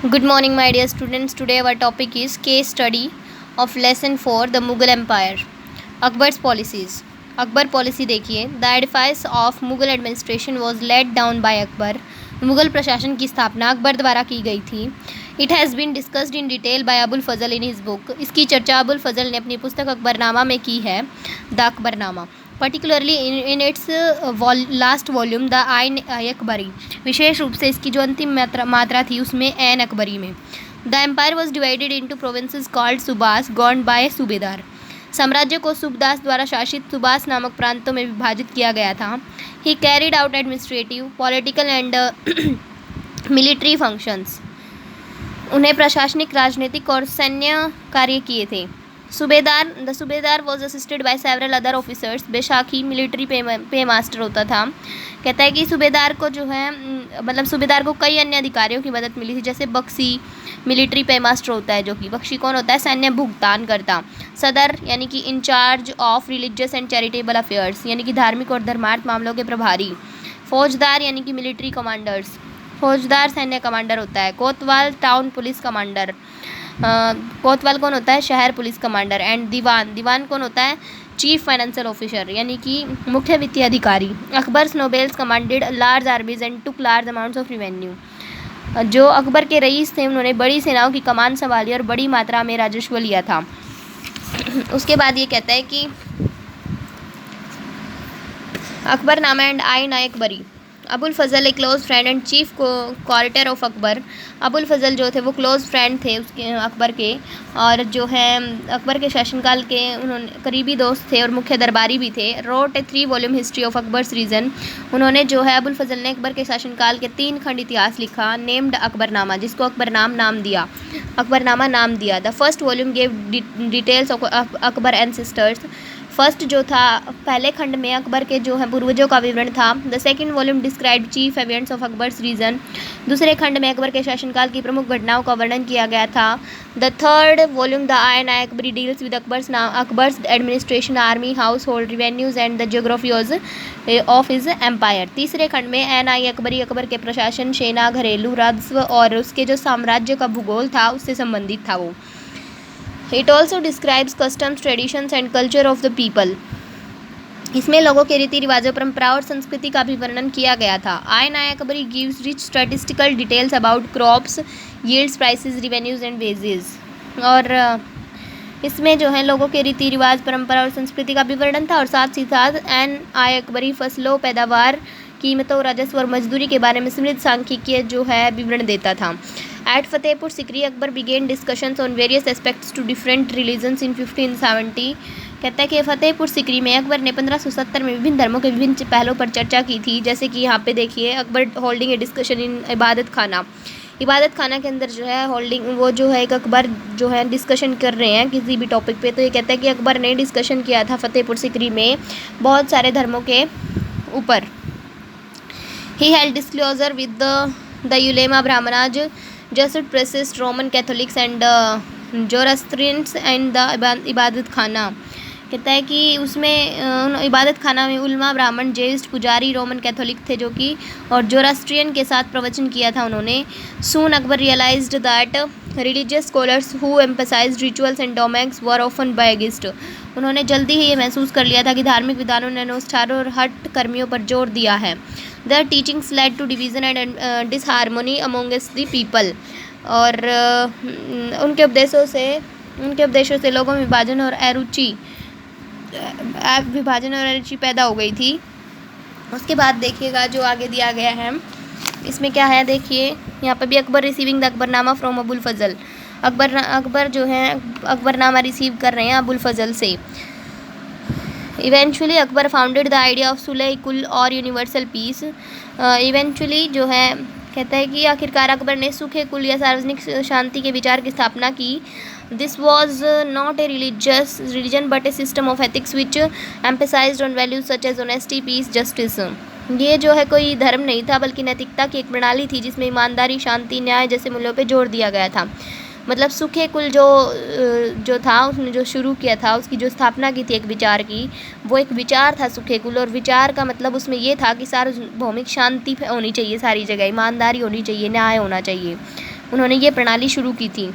Good morning, my dear students. Today our topic is case study of lesson 4 the Mughal Empire. Akbar's policies. Akbar policy देखिए. The edifice of Mughal administration was laid down by Akbar. Mughal प्रशासन की स्थापना अकबर द्वारा की गई थी. It has been discussed in detail by Abul Fazl in his book. इसकी चर्चा अबुल फजल ने अपनी पुस्तक अकबरनामा में की है. The Akbarnama particularly in its last volume the Ain Akbari. विशेष रूप से इसकी जो अंतिम मात्रा थी उसमें ऐन अकबरी में. The empire was divided into provinces called subas governed by subedars. साम्राज्य को सुबदास द्वारा शासित सुबास नामक प्रांतों में विभाजित किया गया था. ही carried out administrative political and military functions. उन्हें प्रशासनिक राजनीतिक और सैन्य कार्य किए थे. The subedar was assisted by several other officers. बेशाखी मिलिट्री पे मास्टर होता था. कहता है कि सूबेदार को जो है मतलब सूबेदार को कई अन्य अधिकारियों की मदद मिली थी, जैसे बख्शी मिलिट्री पे मास्टर होता है, जो कि बख्शी कौन होता है, सैन्य भुगतान करता. सदर यानी कि incharge of religious and charitable affairs यानी कि धार्मिक और धर्मार्थ मामलों के प्रभारी. फौजदार यानी कि मिलिट्री कमांडर्स. फौजदार सैन्य कमांडर होता है. कोतवाल टाउन पुलिस कमांडर. कोतवाल कौन होता है, शहर पुलिस कमांडर. एंड दीवान कौन होता है, चीफ फाइनेंशियल ऑफिसर यानी कि मुख्य वित्तीय अधिकारी. Akbar's nobles commanded large आर्मीज and took large amounts of revenue. जो अकबर के रईस थे उन्होंने बड़ी सेनाओं की कमान संभाली और बड़ी मात्रा में राजस्व लिया था. उसके बाद ये कहता है कि Akbarnama and Ain Akbari. Abul Fazl a close friend and chief coordinator of Akbar. Abul Fazl जो थे वो क्लोज फ्रेंड थे उसके अकबर के, और जो है अकबर के शासनकाल के उन्होंने करीबी दोस्त थे और मुख्य दरबारी भी थे. Wrote a 3 volume history of Akbar's reign. उन्होंने जो है अबुल फजल ने अकबर के शासनकाल के 3 खंड इतिहास लिखा. नेम्ड अकबरनामा, जिसको अकबरनामा नाम दिया. The first volume gave details of Akbar ancestors. First जो था पहले खंड में अकबर के जो है पूर्वजों का विवरण था. The second volume describe chief events of Akbar's reign. दूसरे खंड में अकबर के शासनकाल की प्रमुख घटनाओं का वर्णन किया गया था. The third volume the Ain Akbari deals with Akbar's administration, army, household, revenues and the geography of his empire. तीसरे खंड में एन आई अकबरी अकबर के प्रशासन, सेना, घरेलू राजस्व और उसके जो साम्राज्य का भूगोल था उससे संबंधित था वो. It also describes customs, traditions and culture of the people. इसमें लोगों के रीति रिवाजों, परंपराओं और संस्कृति का भी वर्णन किया गया था. Ion Akbari gives rich statistical details about crops, yields, prices, revenues and wages. और इसमें जो है लोगों के रीति रिवाज, परंपरा और संस्कृति का भी वर्णन था, और साथ ही साथ एन आई अकबरी फसलों, पैदावार, कीमतों, राजस्व और मजदूरी के बारे में समृद्ध सांख्यिकीय जो है विवरण देता था. At Fatehpur Sikri Akbar began discussions on various aspects to different religions in 1570. कहता है कि फतेहपुर सिकरी में अकबर ने 1570 में विभिन्न धर्मों के विभिन्न पहलों पर चर्चा की थी. जैसे कि यहाँ पे देखिए Akbar holding A discussion in इबादत खाना. इबादत खाना के अंदर जो है होल्डिंग वो जो है एक अकबर जो है डिस्कशन कर रहे हैं किसी भी टॉपिक पे. तो ये कहता है कि अकबर ने डिस्कशन किया था फतेहपुर सिकरी में बहुत सारे धर्मों के ऊपर. He held disclosure with the ulema brahmanas, Jesuit priests, Roman Catholics and Zoroastrians and the इबादत खाना. कहता है कि उसमें इबादत खाना में उलमा, ब्राह्मण, जेस्ट, पुजारी, रोमन कैथोलिक थे जो कि, और जोरास्ट्रियन के साथ प्रवचन किया था उन्होंने. Soon Akbar realised that religious scholars who emphasised rituals and dogmas were often biased. उन्होंने जल्दी ही ये महसूस कर लिया था कि धार्मिक विधानों ने अनुष्ठानों और हट कर्मियों पर जोर दिया है. Their teachings led to division and disharmony amongst the people. और उनके उपदेशों से लोगों में विभाजन और अरुचि पैदा हो गई थी. उसके बाद देखिएगा जो आगे दिया गया है इसमें क्या है. देखिए यहाँ पर भी Akbar receiving the Akbarnama from Abul Fazl. Akbar जो है अकबरनामा रिसीव कर रहे हैं अबुल फजल से. Eventually Akbar founded the idea of sulh kul और यूनिवर्सल पीस. इवेंचुअली जो है कहता है कि आखिरकार अकबर ने सुखे कुल या सार्वजनिक शांति के विचार की स्थापना की. This was not a religion but a system of ethics which emphasized on values such as honesty, peace, justice. ये जो है कोई धर्म नहीं था बल्कि नैतिकता की एक प्रणाली थी जिसमें ईमानदारी, शांति, न्याय जैसे मूल्यों पर जोर दिया गया था. मतलब सुखे कुल जो था उसने जो शुरू किया था उसकी जो स्थापना की थी एक विचार की, वो एक विचार था सुखे कुल. और विचार का मतलब उसमें ये था कि सार्वभौमिक शांति होनी चाहिए, सारी जगह ईमानदारी होनी चाहिए, न्याय होना चाहिए. उन्होंने ये प्रणाली शुरू की थी।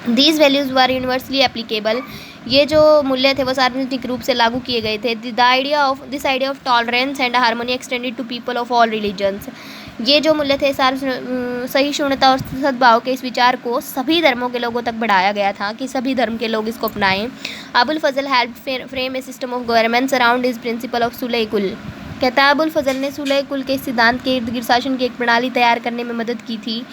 These values were universally applicable, ये जो मूल्य थे वो सार्वजनिक रूप से लागू किए गए थे। This idea of tolerance and harmony extended to people of all religions, ये जो मूल्य थे सहिष्णुता और सद्भाव के इस विचार को सभी धर्मों के लोगों तक बढ़ाया गया था कि सभी धर्म के लोग इसको अपनाएं। Abul Fazl help frame a system of governance around is principle of sulh kul, कहता है अबुल फजल ने सुलह कुल के सिद्धांत के इर्द गिर्द शासन की एक प्रणाली तैयार करने में मदद की थी।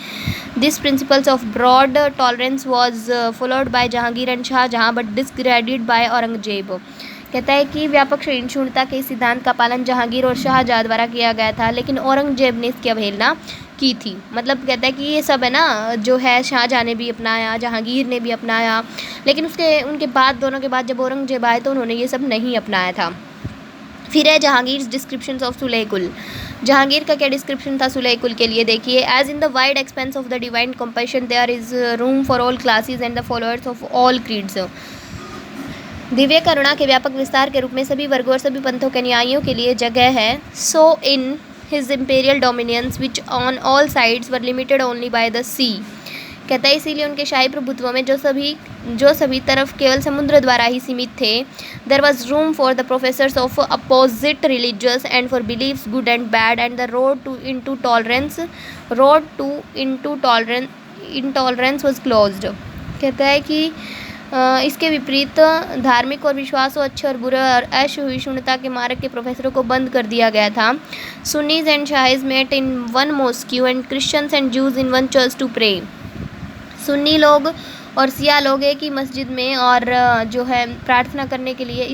This principles of broad tolerance was followed by Jahangir and Shahjahan but discredited by Aurangzeb, कहता है कि व्यापक सहिष्णुता के सिद्धांत का पालन जहांगीर और शाहजहां द्वारा किया गया था, लेकिन औरंगजेब ने इसकी अवहेलना की थी। मतलब कहता है कि ये सब है ना जो है शाहजहां ने भी अपनाया, जहांगीर ने भी अपनाया, लेकिन उनके बाद दोनों के बाद जब औरंगजेब आए तो उन्होंने ये सब नहीं अपनाया था। फिर है जहांगीर डिस्क्रिप्शन ऑफ सुलह कुल, जहांगीर का क्या डिस्क्रिप्शन था सुलह कुल के लिए, देखिए। As in the wide expanse of the divine compassion there is room for all classes and the followers of all creeds, दिव्य करुणा के व्यापक विस्तार के रूप में सभी वर्गों और सभी पंथों के अनुयायियों के लिए जगह है। So in his imperial dominions which on all sides were limited only by the sea, कहता है इसीलिए उनके शाही प्रभुत्व में जो सभी तरफ केवल समुद्र द्वारा ही सीमित थे। There was room for the professors of opposite religious and for believes good and bad and the road to intolerance was closed, कहता है कि इसके विपरीत धार्मिक और विश्वासों अच्छे और बुरे और असहिष्णुता के मार्ग के प्रोफेसरों को बंद कर दिया गया था। Sunnis and Shias met in one mosque and Christians and Jews in one church to pray, सुन्नी लोग और सिया लोग एक ही मस्जिद में और जो है प्रार्थना करने के लिए,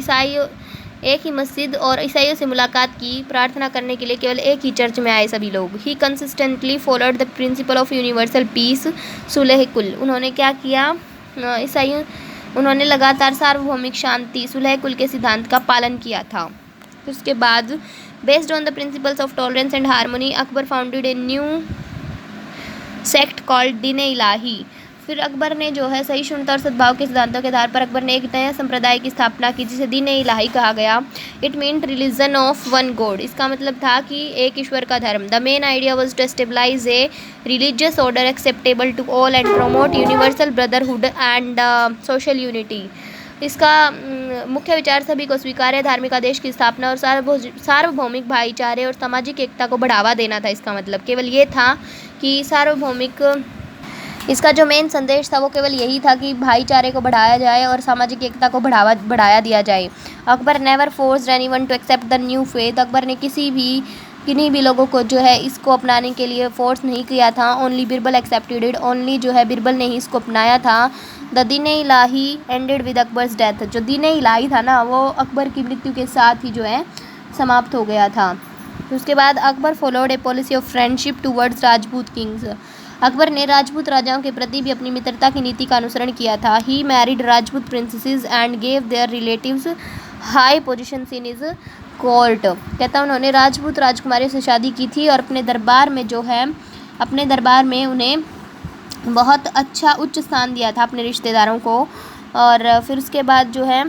एक ही मस्जिद और ईसाइयों से मुलाकात की, प्रार्थना करने के लिए केवल एक ही चर्च में आए सभी लोग। He consistently followed the principle of universal peace sulh kul, उन्होंने क्या किया, उन्होंने लगातार सार्वभौमिक शांति सुलह कुल के सिद्धांत का पालन किया था। उसके बाद based on the principles of tolerance and harmony Akbar founded a new sect called दीन इलाही, फिर अकबर ने जो है सहिष्णुता और सद्भाव के सिद्धांतों के आधार पर अकबर ने एक नया संप्रदाय की स्थापना की जिसे दीन इलाही कहा गया। It meant religion of one god, इसका मतलब था कि एक ईश्वर का धर्म। The main idea was to establish a religious order acceptable to all and promote universal brotherhood and social unity, इसका मुख्य विचार सभी को स्वीकार्य धार्मिक आदेश की स्थापना और सार्वभौमिक भाईचारे और सामाजिक एकता को बढ़ावा देना था। इसका मतलब केवल ये था कि सार्वभौमिक, इसका जो मेन संदेश था वो केवल यही था कि भाईचारे को बढ़ाया जाए और सामाजिक एकता को बढ़ाया दिया जाए। Akbar never forced anyone to accept the new faith, Akbar ने किन्हीं भी लोगों को जो है इसको अपनाने के लिए फोर्स नहीं किया था। Only Birbal accepted it, only जो है बिरबल ने ही इसको अपनाया था। The Deen Ilahi ended with Akbar's death, जो दीन इलाही था ना वो अकबर की मृत्यु के साथ ही जो है समाप्त हो गया था। उसके बाद Akbar followed A policy of friendship towards Rajput Kings, Akbar ने राजपूत राजाओं के प्रति भी अपनी मित्रता की नीति का अनुसरण किया था। He married Rajput princesses and gave their relatives high positions in his court, कहता उन्होंने राजपूत राजकुमारियों से शादी की थी और अपने दरबार में उन्हें बहुत अच्छा उच्च स्थान दिया था अपने रिश्तेदारों को। और फिर उसके बाद जो है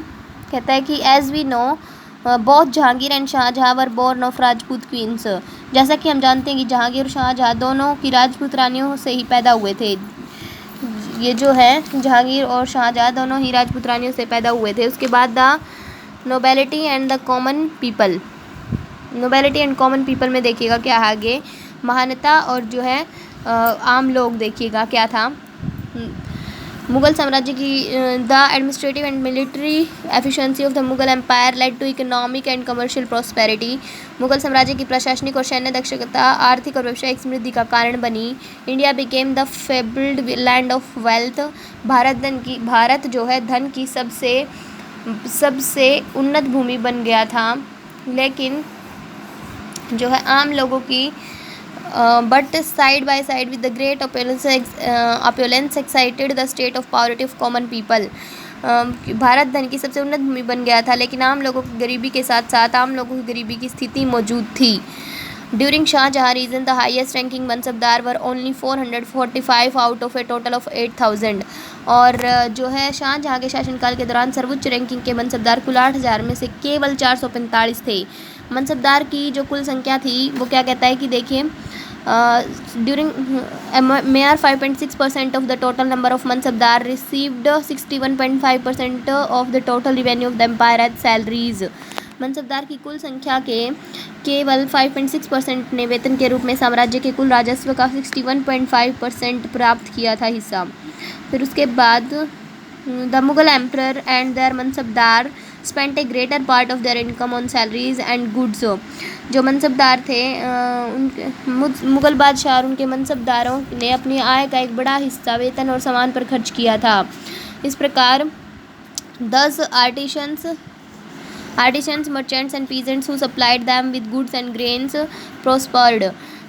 कहता है कि as we know both Jahangir and Shahjahan were born of Rajput queens, जैसा कि हम जानते हैं कि जहांगीर और शाहजहां दोनों की राजपूत रानियों से ही पैदा हुए थे। ये जो है जहांगीर और शाहजहां दोनों ही राजपूत रानियों से पैदा हुए थे। उसके बाद the nobility and the common people, nobility and common people में देखिएगा क्या है आगे, महानता और जो है आम लोग, देखिएगा क्या था। मुगल साम्राज्य की the administrative and military efficiency of the Mughal empire led to economic and commercial prosperity, Mughal साम्राज्य की प्रशासनिक और सैन्य दक्षता आर्थिक और व्यावसायिक समृद्धि का कारण बनी। India became the fabled land of wealth, Bharat जो है धन की सबसे उन्नत भूमि बन गया था, लेकिन जो है आम लोगों की but side by side with the great opulence excited the state of poverty of common people, Bharat धन की सबसे उन्नत भूमि बन गया था, लेकिन आम लोगों की गरीबी के साथ साथ आम लोगों की गरीबी की स्थिति मौजूद थी। During Shahjahan reign the highest ranking mansabdar were only 445 out of a total of 8000, और जो है शाहजहां के शासनकाल के दौरान सर्वोच्च रैंकिंग के मनसबदार कुल 8000 में से केवल 445 थे। मनसबदार की जो कुल संख्या थी वो क्या कहता है कि देखिए During mere 5.6% of the total number of mansabdar received 61.5% of the total revenue of the empire as salaries. Mansabdar की कुल संख्या के केवल 5.6% ने वेतन के रूप में साम्राज्य के कुल राजस्व का 61.5% प्राप्त किया था हिस्सा। फिर उसके बाद the Mughal emperor and their mansabdar spent a greater part of their income on salaries and goods. जो मनसबदार थे उनके मुगल बादशाह और उनके मनसबदारों ने अपनी आय का एक बड़ा हिस्सा वेतन और सामान पर खर्च किया था। इस प्रकार 10 artisans, merchants and peasants who supplied them with goods and grains prospered।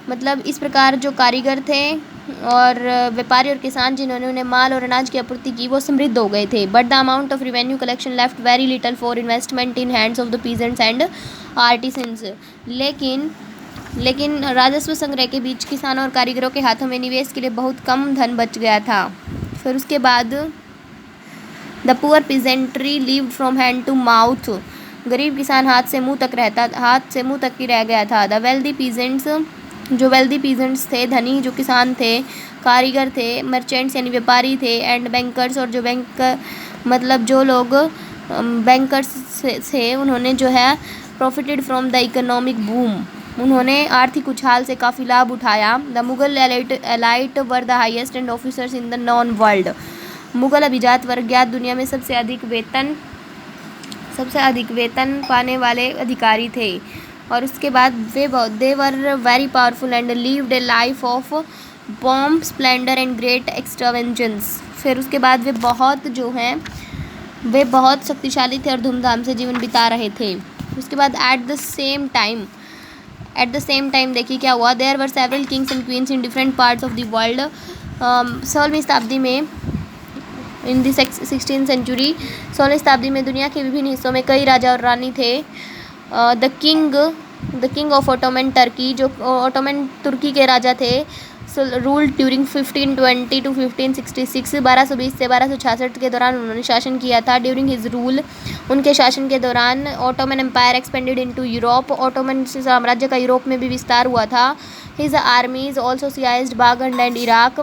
मतलब इस प्रकार जो कारीगर थे और व्यापारी और किसान जिन्होंने उन्हें माल और अनाज की आपूर्ति की वो समृद्ध हो गए थे। But the amount of revenue collection left very little for investment in hands of the peasants and artisans. लेकिन राजस्व संग्रह के बीच किसानों और कारीगरों के हाथों में निवेश के लिए बहुत कम धन बच गया था। फिर उसके बाद the poor peasantry lived from hand to mouth. गरीब किसान हाथ से मुंह तक ही रह गया था। द वेल्दी पीजेंट्स, जो वेल्दी पीजेंट्स थे, धनी जो किसान थे, कारीगर थे, मर्चेंट्स यानी व्यापारी थे, एंड बैंकर्स और जो मतलब जो लोग बैंकर्स थे उन्होंने जो है profited from the economic boom. उन्होंने आर्थिक उछाल से काफ़ी लाभ उठाया। The Mughal elite were the highest and officers in the known world. Mughal अभिजात वर्ग ज्ञात दुनिया में सबसे अधिक वेतन पाने वाले अधिकारी थे। और उसके बाद they were very powerful and lived a life of pomp splendour and great extravagance. फिर उसके बाद वे बहुत शक्तिशाली थे और धूमधाम से जीवन बिता रहे थे। उसके बाद एट द सेम टाइम देखिए क्या हुआ। There were several kings and queens in different parts of the world. 16वीं शताब्दी में इन दी 16th सेंचुरी 16वीं शताब्दी में दुनिया के विभिन्न हिस्सों में कई राजा और रानी थे। The king of Ottoman Turkey, जो ओटोमन तुर्की के राजा थे, रूल ड्यूरिंग 1520 टू 1566। 1220 से 1266 के दौरान उन्होंने शासन किया था। ड्यूरिंग हिज रूल, उनके शासन के दौरान Ottoman empire expanded into Europe. Ottoman साम्राज्य का यूरोप में भी विस्तार हुआ था। His armies also seized Baghdad and Iraq.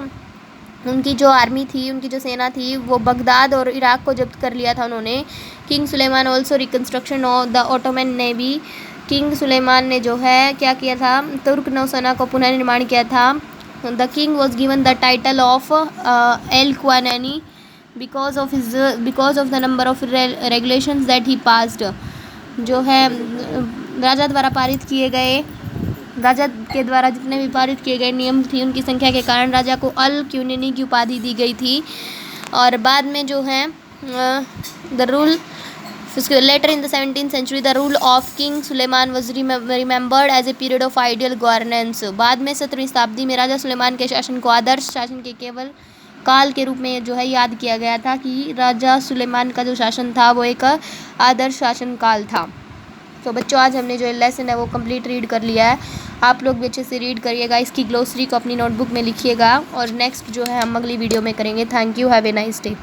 उनकी जो आर्मी थी, उनकी जो सेना थी, वो बगदाद और इराक को जब्त कर लिया था उन्होंने। King Suleiman also reconstruction of the Ottoman navy. King Suleiman ने जो है क्या किया था, तुर्क नौसेना को पुनः निर्माण किया था। The king was given the title of al Qanuni because of the number of regulations that he passed. जो है राजा के द्वारा जितने भी पारित किए गए नियम थी उनकी संख्या के कारण राजा को अल क्यूनिनी की उपाधि दी गई थी। और बाद में जो है the rule later in the 17th century the rule of king Suleiman was remembered as a period of ideal governance. बाद में 17वीं शताब्दी में राजा सुलेमान के शासन को आदर्श शासन के केवल काल के रूप में जो है याद किया गया था कि राजा सुलेमान का जो शासन था वो एक आदर्श शासन काल था। तो बच्चों आज हमने जो लेसन है वो कंप्लीट रीड कर लिया है। आप लोग भी अच्छे से रीड करिएगा, इसकी ग्लोसरी को अपनी नोटबुक में लिखिएगा और नेक्स्ट जो है हम अगली वीडियो में करेंगे। Thank you, have a nice day.